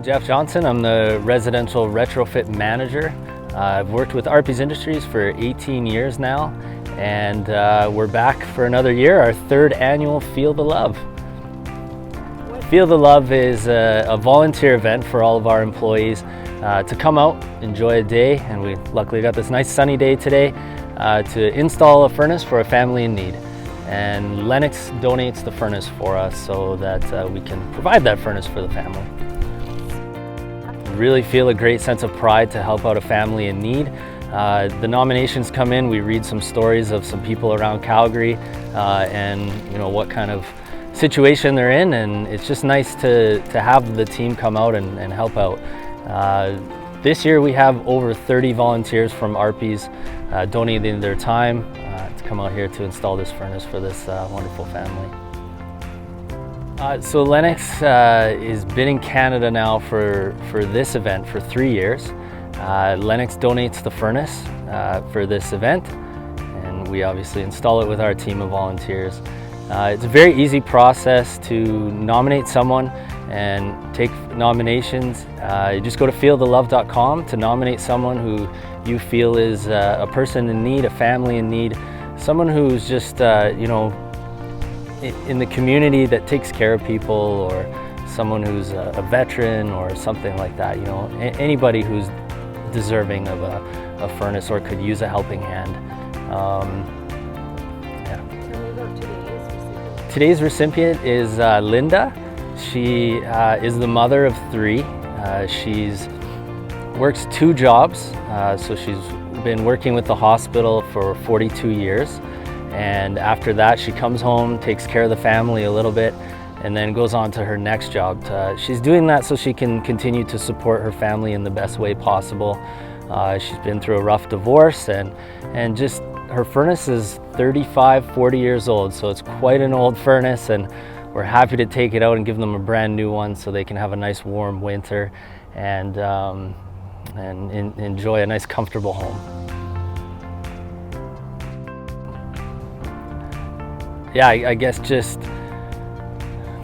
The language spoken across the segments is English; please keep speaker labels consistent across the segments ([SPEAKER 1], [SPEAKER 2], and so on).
[SPEAKER 1] Jeff Johnson. I'm the residential retrofit manager. I've worked with Arpi's Industries for 18 years now, and we're back for another year, our third annual Feel the Love. Feel the Love is a volunteer event for all of our employees to come out, enjoy a day, and we luckily got this nice sunny day today to install a furnace for a family in need. And Lennox donates the furnace for us so that we can provide that furnace for the family. Really feel a great sense of pride to help out a family in need. The nominations come in, we read some stories of some people around Calgary and what kind of situation they're in, and it's just nice to have the team come out and help out. This year we have over 30 volunteers from Arpi's donating their time to come out here to install this furnace for this wonderful family. So Lennox has been in Canada now for this event for 3 years. Lennox donates the furnace for this event, and we obviously install it with our team of volunteers. It's a very easy process to nominate someone and take nominations. You just go to feelthelove.com to nominate someone who you feel is a person in need, a family in need, someone who's just in the community that takes care of people, or someone who's a veteran or something like that. Anybody who's deserving of a furnace or could use a helping hand. Today's recipient is Linda. She is the mother of 3. She's works 2 jobs, so she's been working with the hospital for 42 years. And after that, she comes home, takes care of the family a little bit, and then goes on to her next job. She's doing that so she can continue to support her family in the best way possible. She's been through a rough divorce, and just her furnace is 40 years old, so it's quite an old furnace, and we're happy to take it out and give them a brand new one so they can have a nice warm winter and enjoy a nice comfortable home. Yeah, I guess just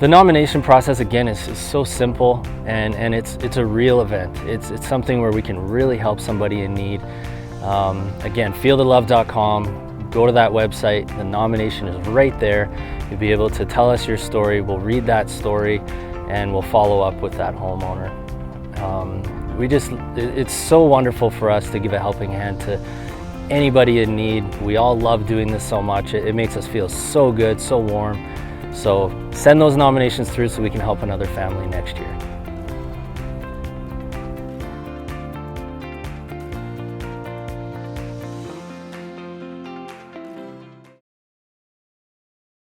[SPEAKER 1] the nomination process again is so simple, and it's a real event. It's something where we can really help somebody in need. Again, feelthelove.com, go to that website, the nomination is right there. You'll be able to tell us your story, we'll read that story, and we'll follow up with that homeowner. It's so wonderful for us to give a helping hand to anybody in need. We all love doing this so much. It makes us feel so good, so warm. So send those nominations through so we can help another family next year.